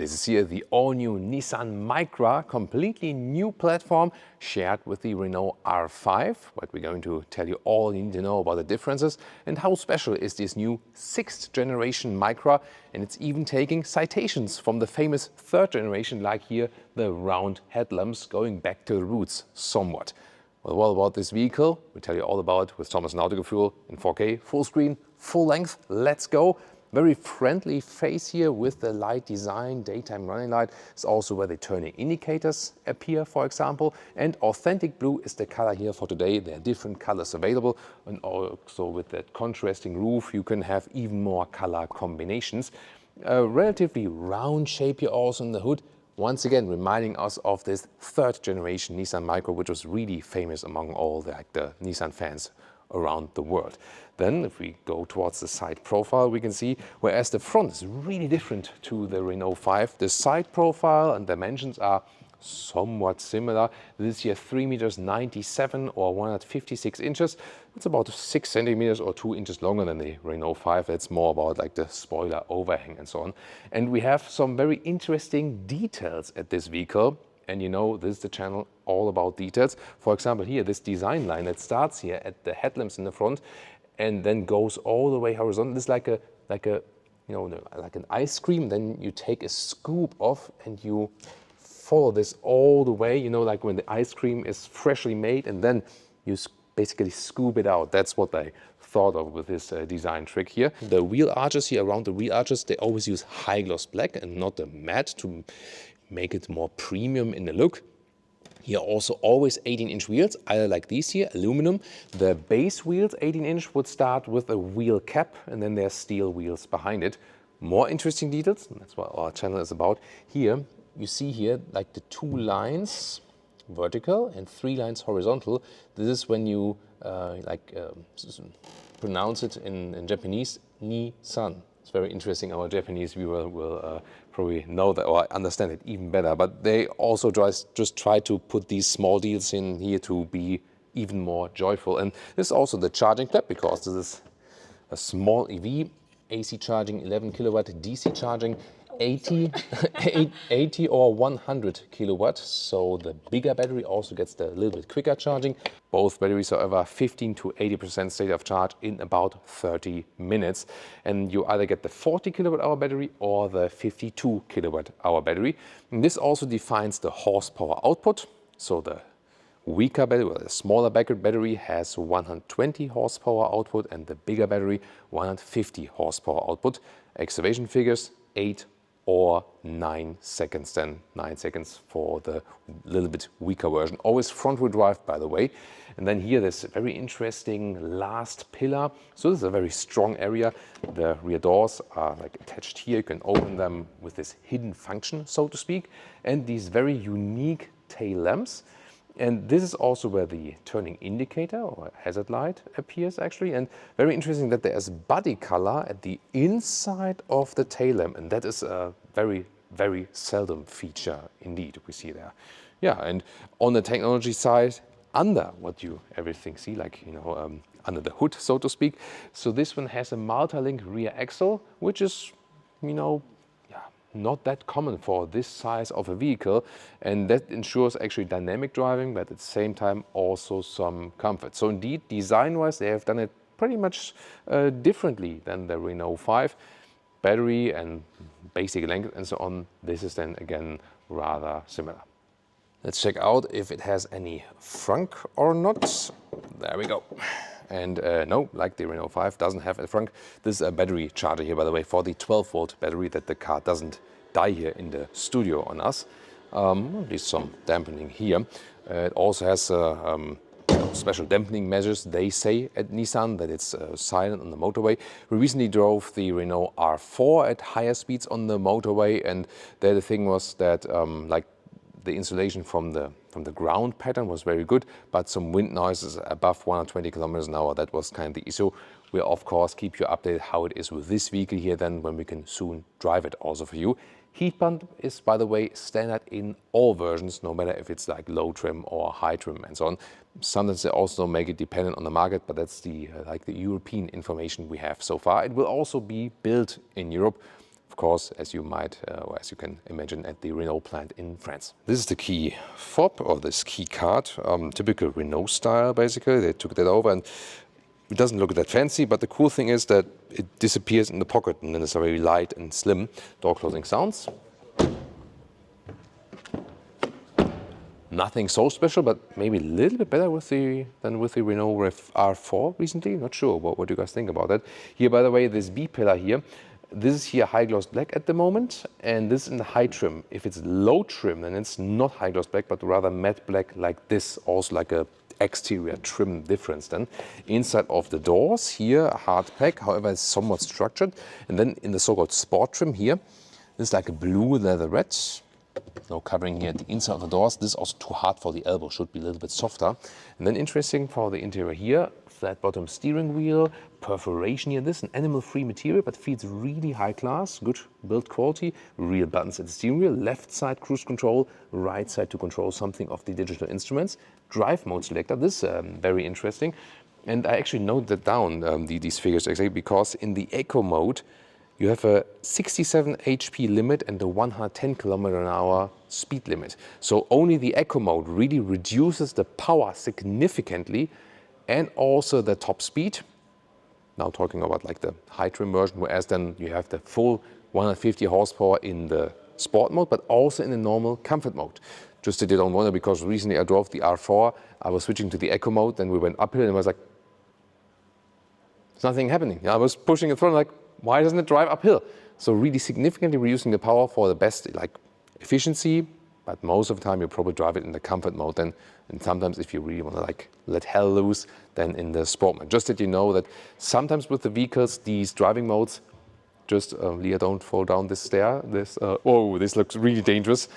This is here the all-new Nissan Micra, completely new platform shared with the Renault R5. But we're going to tell you all you need to know about the differences and how special is this new 6th generation Micra. And it's even taking citations from the famous 3rd generation, like here the round headlamps, going back to the roots somewhat. Well, what about this vehicle? We'll tell you all about with Thomas Nautical Fuel in 4K, full screen, full length. Let's go. Very friendly face here with the light design, daytime running light. It's also where the turning indicators appear, for example. And authentic blue is the color here for today. There are different colors available. And also with that contrasting roof, you can have even more color combinations. A relatively round shape here also in the hood. Once again, reminding us of this 3rd generation Nissan Micra, which was really famous among all the Nissan fans around the world. Then if we go towards the side profile, we can see whereas the front is really different to the Renault 5, the side profile and dimensions are somewhat similar. This here 3,97 meters or 156 inches. It's about 6 centimeters or 2 inches longer than the Renault 5. That's more about like the spoiler overhang and so on. And we have some very interesting details at this vehicle. And you know, this is the channel all about details. For example, here, this design line that starts here at the headlamps in the front and then goes all the way horizontal. This is like an ice cream. Then you take a scoop off and you follow this all the way, you know, like when the ice cream is freshly made and then you basically scoop it out. That's what I thought of with this design trick here. The wheel arches here, around the wheel arches, they always use high gloss black and not the matte to make it more premium in the look. Here also always 18-inch wheels, either like these here, aluminum. The base wheels, 18-inch, would start with a wheel cap and then there's steel wheels behind it. More interesting details, and that's what our channel is about. Here, you see here like the 2 lines vertical and 3 lines horizontal. This is when you pronounce it in Japanese, Nissan. It's very interesting. Our Japanese viewer will probably know that or understand it even better. But they also just try to put these small deals in here to be even more joyful. And this is also the charging clip, because this is a small EV, AC charging 11 kilowatt, DC charging 80 or 100 kilowatt. So the bigger battery also gets the little bit quicker charging. Both batteries, however, 15 to 80% state of charge in about 30 minutes. And you either get the 40 kilowatt hour battery or the 52 kilowatt hour battery. And this also defines the horsepower output. So the weaker battery, well, the smaller battery has 120 horsepower output and the bigger battery 150 horsepower output. Excavation figures 8 or 9 seconds, then 9 seconds for the little bit weaker version. Always front wheel drive, by the way. And then here there's a very interesting last pillar. So this is a very strong area. The rear doors are like attached here. You can open them with this hidden function, so to speak. And these very unique tail lamps. And this is also where the turning indicator or hazard light appears actually. And very interesting that there is body color at the inside of the tail lamp. And that is a very, very seldom feature indeed we see there. Yeah, and on the technology side, under what you everything see, like, you know, under the hood, so to speak. So this one has a multi-link rear axle, which is, you know, not that common for this size of a vehicle, and that ensures actually dynamic driving, but at the same time also some comfort. So indeed, design-wise, they have done it pretty much differently than the Renault 5. Battery and basic length and so on, this is then again rather similar. Let's check out if it has any frunk or not. There we go. And no, like the Renault 5 doesn't have a frunk. This is a battery charger here, by the way, for the 12-volt battery, that the car doesn't die here in the studio on us. At least some dampening here. It also has special dampening measures, they say at Nissan, that it's silent on the motorway. We recently drove the Renault R4 at higher speeds on the motorway, and there the thing was that like the insulation from the ground pattern was very good, but some wind noises above 120 kilometers an hour, that was kind of the issue. We'll of course keep you updated how it is with this vehicle here then when we can soon drive it also for you. Heat pump is, by the way, standard in all versions, no matter if it's like low trim or high trim and so on. Sometimes they also make it dependent on the market, but that's the like the European information we have so far. It will also be built in Europe of course, as you might, or as you can imagine, at the Renault plant in France. This is the key fob, or this key card, typical Renault style, basically. They took that over, and it doesn't look that fancy, but the cool thing is that it disappears in the pocket, and then it's very light and slim. Door closing sounds. Nothing so special, but maybe a little bit better than with the Renault R5 recently. Not sure. What do you guys think about that? Here, by the way, this B-pillar here, this is here high gloss black at the moment, and this is in the high trim. If it's low trim, then it's not high gloss black, but rather matte black like this, also like a exterior trim difference then. Inside of the doors here, hard pack, however, it's somewhat structured. And then in the so-called sport trim here, this is like a blue leatherette. No covering here at the inside of the doors. This is also too hard for the elbow, should be a little bit softer. And then interesting for the interior here, flat bottom steering wheel, perforation here. This is an animal-free material, but feels really high class, good build quality. Real buttons at the steering wheel, left side cruise control, right side to control something of the digital instruments. Drive mode selector, this is very interesting. And I actually noted down these figures exactly because in the eco mode, you have a 67 HP limit and a 110 km/h speed limit. So only the eco mode really reduces the power significantly and also the top speed. Now talking about like the high trim version, whereas then you have the full 150 horsepower in the sport mode, but also in the normal comfort mode. Just that you don't wonder, because recently I drove the R4, I was switching to the eco mode, then we went uphill and I was like, there's nothing happening. I was pushing it through like, why doesn't it drive uphill? So really significantly reducing the power for the best like efficiency, but most of the time you probably drive it in the comfort mode then, and sometimes if you really want to like let hell loose, then in the sport mode. Just that you know that sometimes with the vehicles, these driving modes, just Leah, don't fall down this stair. Oh, this looks really dangerous.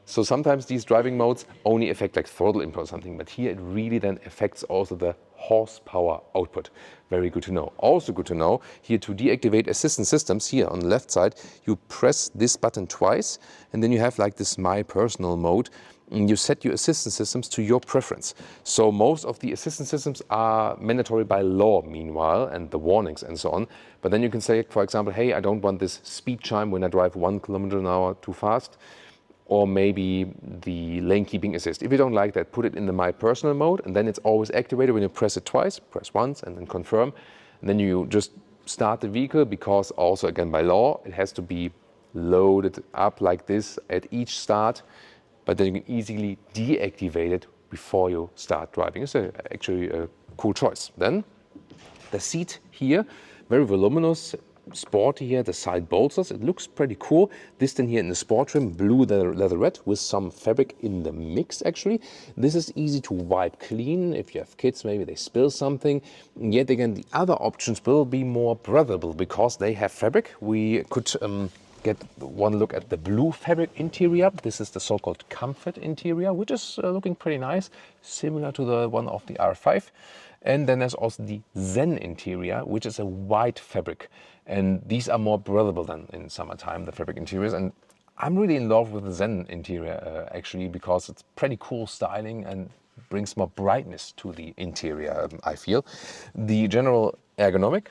So sometimes these driving modes only affect like throttle input or something, but here it really then affects also the horsepower output. Very good to know. Also good to know, here to deactivate assistance systems, here on the left side, you press this button twice, and then you have like this My Personal mode, and you set your assistance systems to your preference. So most of the assistance systems are mandatory by law meanwhile, and the warnings and so on. But then you can say, for example, hey, I don't want this speed chime when I drive 1 km/h too fast, or maybe the lane keeping assist. If you don't like that, put it in the My Personal mode, and then it's always activated when you press it twice, press once and then confirm. And then you just start the vehicle, because also again by law, it has to be loaded up like this at each start, but then you can easily deactivate it before you start driving. It's actually a cool choice. Then the seat here, very voluminous, sporty here, the side bolsters. It looks pretty cool. This then here in the sport trim, blue leatherette with some fabric in the mix actually. This is easy to wipe clean. If you have kids, maybe they spill something. Yet again, the other options will be more breathable because they have fabric. We could get one look at the blue fabric interior. This is the so-called comfort interior, which is looking pretty nice, similar to the one of the R5. And then there's also the Zen interior, which is a white fabric. And these are more breathable than in summertime, the fabric interiors. And I'm really in love with the Zen interior actually, because it's pretty cool styling and brings more brightness to the interior, I feel. The general ergonomic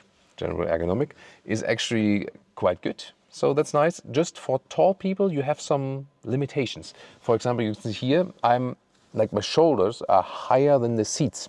is actually quite good. So that's nice. Just for tall people, you have some limitations. For example, you can see here, my shoulders are higher than the seats.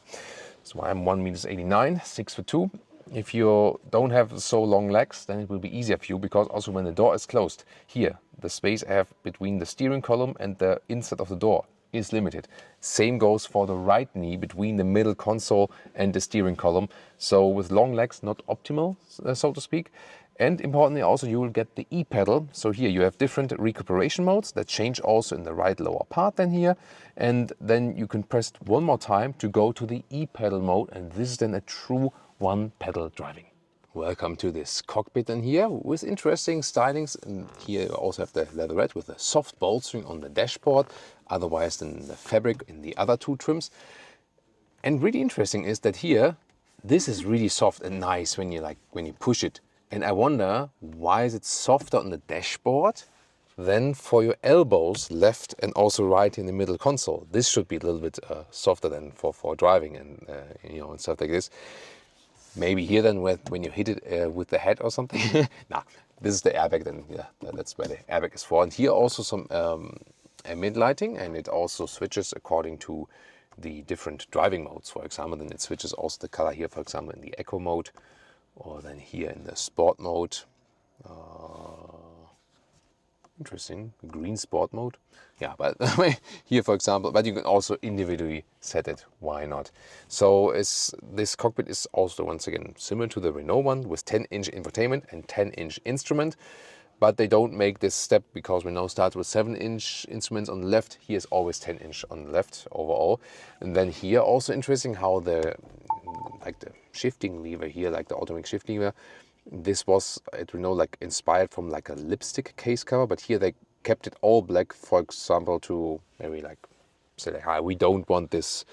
That's why I'm 1.89 meters, 6'2". If you don't have so long legs, then it will be easier for you, because also when the door is closed, here, the space I have between the steering column and the inside of the door is limited. Same goes for the right knee between the middle console and the steering column. So with long legs, not optimal, so to speak. And importantly also, you will get the E-pedal. So here you have different recuperation modes that change also in the right lower part than here. And then you can press one more time to go to the E-pedal mode. And this is then a true one-pedal driving. Welcome to this cockpit in here with interesting stylings. And here you also have the leatherette with a soft bolstering on the dashboard, otherwise than the fabric in the other two trims. And really interesting is that here, this is really soft and nice when you push it. And I wonder, why is it softer on the dashboard than for your elbows, left and also right in the middle console? This should be a little bit softer than for driving and and stuff like this. Maybe here then when you hit it with the head or something. Nah, this is the airbag, then yeah, that's where the airbag is for. And here also some ambient lighting, and it also switches according to the different driving modes. For example, then it switches also the color here, for example, in the eco mode, or then here in the sport mode. Interesting, green sport mode. Yeah, but here, for example, but you can also individually set it. Why not? So this cockpit is also, once again, similar to the Renault one with 10-inch infotainment and 10-inch instrument. But they don't make this step because Renault starts with 7-inch instruments on the left. Here is always 10-inch on the left overall. And then here also interesting how the shifting lever here, like the automatic shifting lever, this was at Renault like inspired from like a lipstick case cover, but here they kept it all black, for example, to maybe like say like, hi, we don't want this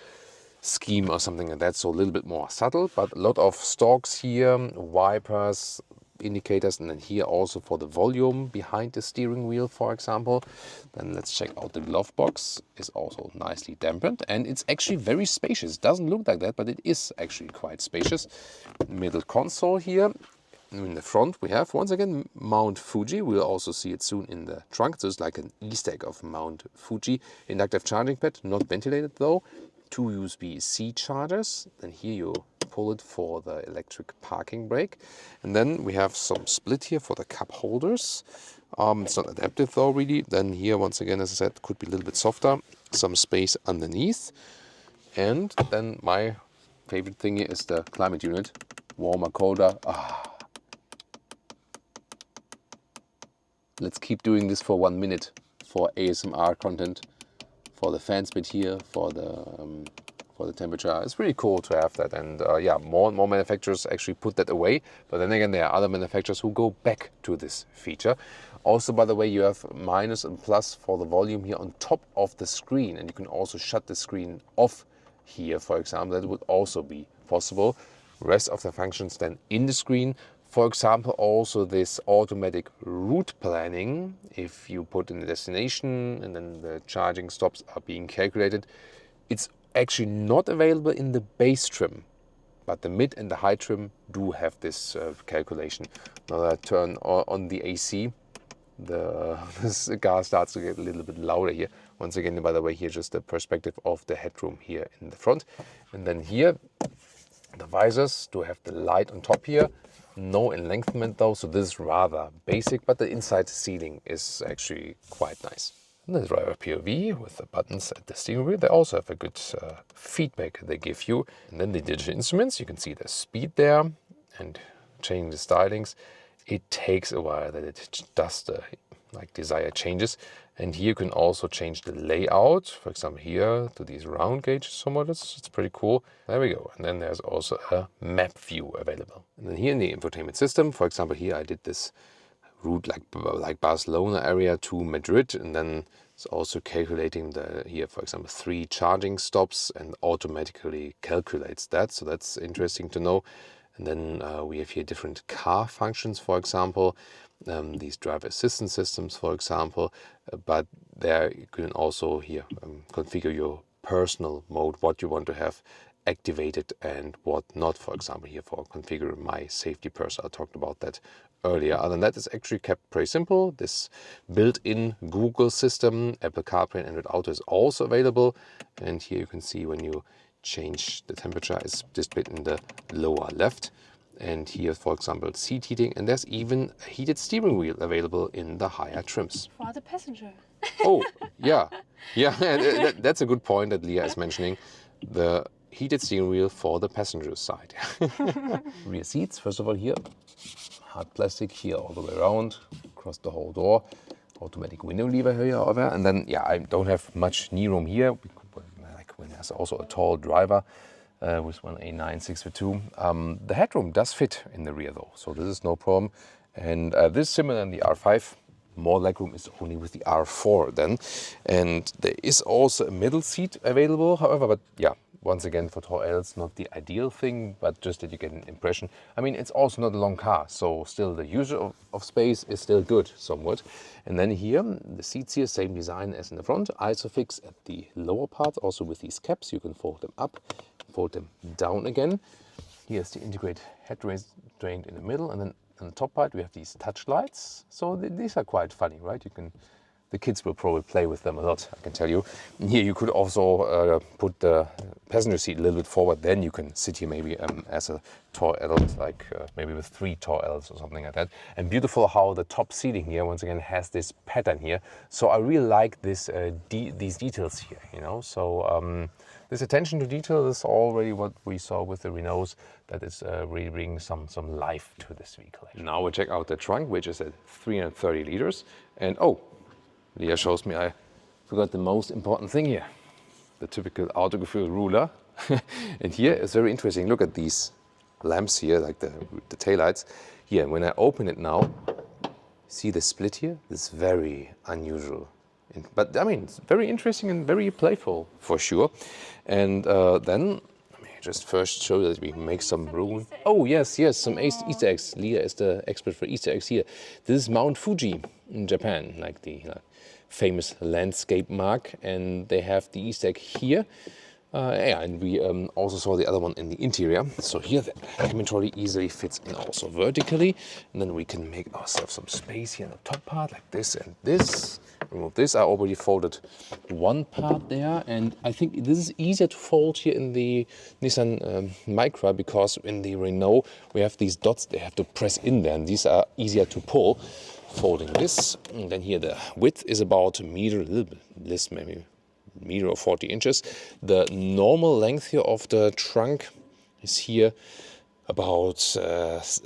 scheme or something like that. So a little bit more subtle, but a lot of stalks here, wipers, indicators, and then here also for the volume behind the steering wheel, for example. Then let's check out the glove box. Is also nicely dampened, and it's actually very spacious. Doesn't look like that, but it is actually quite spacious. Middle console here. In the front we have once again Mount Fuji. We'll also see it soon in the trunk. So it's like an Easter egg of Mount Fuji. Inductive charging pad, not ventilated though. 2 USB-C chargers. Then here you pull it for the electric parking brake. And then we have some split here for the cup holders. It's not adaptive though really. Then here once again, as I said, could be a little bit softer. Some space underneath. And then my favorite thing here is the climate unit. Warmer, colder. Let's keep doing this for 1 minute for ASMR content, for the fan speed here, for the temperature. It's really cool to have that, and yeah, more and more manufacturers actually put that away. But then again, there are other manufacturers who go back to this feature. Also, by the way, you have minus and plus for the volume here on top of the screen, and you can also shut the screen off here, for example. That would also be possible. Rest of the functions then in the screen. For example, also this automatic route planning. If you put in the destination and then the charging stops are being calculated, it's actually not available in the base trim, but the mid and the high trim do have this calculation. Now that I turn on the AC, this car starts to get a little bit louder here. Once again, by the way, here just the perspective of the headroom here in the front. And then here, the visors do have the light on top here. No enlengthment though, so this is rather basic, but the inside sealing is actually quite nice. And the driver POV with the buttons at the steering wheel, they also have a good feedback they give you. And then the digital instruments, you can see the speed there and changing the stylings. It takes a while that it does the desired changes. And here you can also change the layout, for example here to these round gauges somewhat. It's pretty cool. There we go. And then there's also a map view available. And then here in the infotainment system, for example here I did this route like Barcelona area to Madrid, and then it's also calculating here for example 3 charging stops and automatically calculates that. So that's interesting to know. And then we have here different car functions, for example. These driver assistance systems, for example, but there you can also here configure your personal mode, what you want to have activated and what not. For example, here for configure my safety purse, I talked about that earlier. Other than that, it's actually kept pretty simple. This built-in Google system, Apple CarPlay and Android Auto is also available. And here you can see when you change the temperature, it's displayed in the lower left. And here, for example, seat heating, and there's even a heated steering wheel available in the higher trims. For the passenger. Oh, yeah. That's a good point that Leah is mentioning. The heated steering wheel for the passenger side. Rear seats, first of all here, hard plastic here all the way around, across the whole door. Automatic window lever here, however. And then, yeah, I don't have much knee room here, like when there's also a tall driver. With one A9 6x2. The headroom does fit in the rear though, so this is no problem. And this is similar in the R5. More legroom is only with the R4 then. And there is also a middle seat available, however, but yeah, once again for tall Ls, not the ideal thing, but just that you get an impression. I mean, it's also not a long car, so still the use of space is still good somewhat. And then here, the seats here, same design as in the front. Isofix at the lower part, also with these caps, you can fold them up, fold them down again. Here's the integrated head restraint in the middle, and then on the top part we have these touch lights. So these are quite funny, right? The kids will probably play with them a lot, I can tell you. And here you could also put the passenger seat a little bit forward. Then you can sit here maybe as a tall adult, like maybe with 3 tall adults or something like that. And beautiful how the top seating here, once again, has this pattern here. So I really like this these details here, you know. So this attention to detail is already what we saw with the Renaults. That is really bringing some life to this vehicle. Now we check out the trunk, which is at 330 liters. And Leah shows me I forgot the most important thing here, the typical Autogefühl ruler. And here it's very interesting. Look at these lamps here, like the taillights. Here, when I open it now, see the split here? It's very unusual. But I mean, it's very interesting and very playful for sure. And then, let me just first show that we make some room. Oh yes, some Easter eggs. Leah is the expert for Easter eggs here. This is Mount Fuji in Japan, like the famous landscape mark, and they have the Easter egg here. And we also saw the other one in the interior. So here the cabin trolley easily fits in also vertically, and then we can make ourselves some space here in the top part, like this and this. Remove this. I already folded one part there, and I think this is easier to fold here in the Nissan Micra, because in the Renault we have these dots they have to press in there, and these are easier to pull. Folding this, and then here the width is about a meter, a little bit less, maybe a meter or 40 inches. The normal length here of the trunk is here about, it's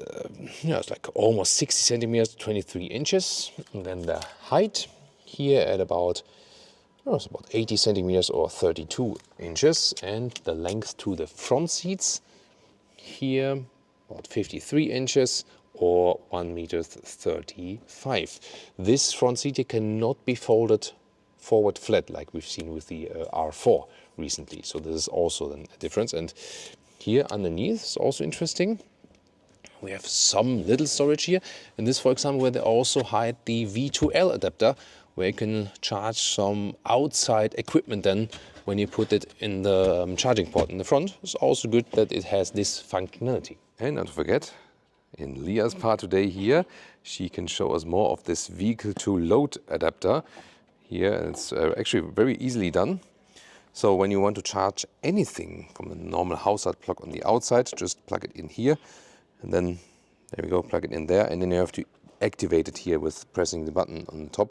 like almost 60 centimeters, 23 inches. And then the height here at about, it's about 80 centimeters or 32 inches. And the length to the front seats here, about 53 inches. Or 1 meter 35. This front seat here cannot be folded forward flat like we've seen with the R4 recently. So this is also then a difference. And here underneath is also interesting. We have some little storage here. And this, for example, where they also hide the V2L adapter, where you can charge some outside equipment then when you put it in the charging port in the front. It's also good that it has this functionality. And don't forget, in Leah's part today here, she can show us more of this vehicle-to-load adapter. Here it's actually very easily done. So when you want to charge anything from a normal household plug on the outside, just plug it in here. And then, there we go, plug it in there. And then you have to activate it here with pressing the button on the top.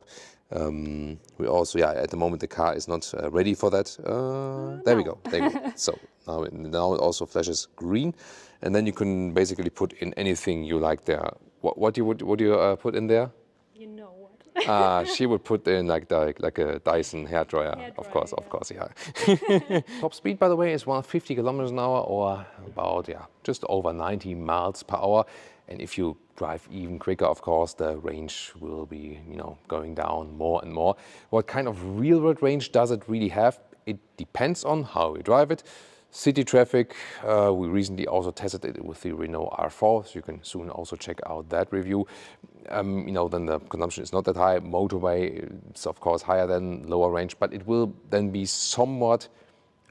We also, at the moment the car is not ready for that. There we go. So now it also flashes green. And then you can basically put in anything you like there. What would you put in there? You know what? She would put in like a Dyson hairdryer, of course, yeah. Top speed, by the way, is 150 kilometers an hour, or about just over 90 miles per hour. And if you drive even quicker, of course, the range will be going down more and more. What kind of real world range does it really have? It depends on how you drive it. City traffic, we recently also tested it with the Renault R5, so you can soon also check out that review. Then the consumption is not that high. Motorway, it's of course higher than lower range, but it will then be somewhat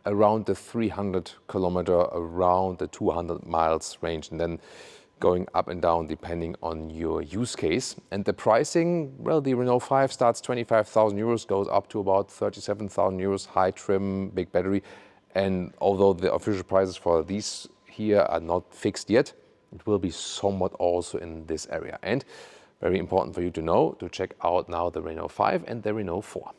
around the 300 kilometer, around the 200 miles range, and then going up and down depending on your use case. And the pricing, well, the Renault 5 starts 25,000 euros, goes up to about 37,000 euros, high trim, big battery. And although the official prices for these here are not fixed yet, it will be somewhat also in this area. And very important for you to know, to check out now the Renault 5 and the Renault 4.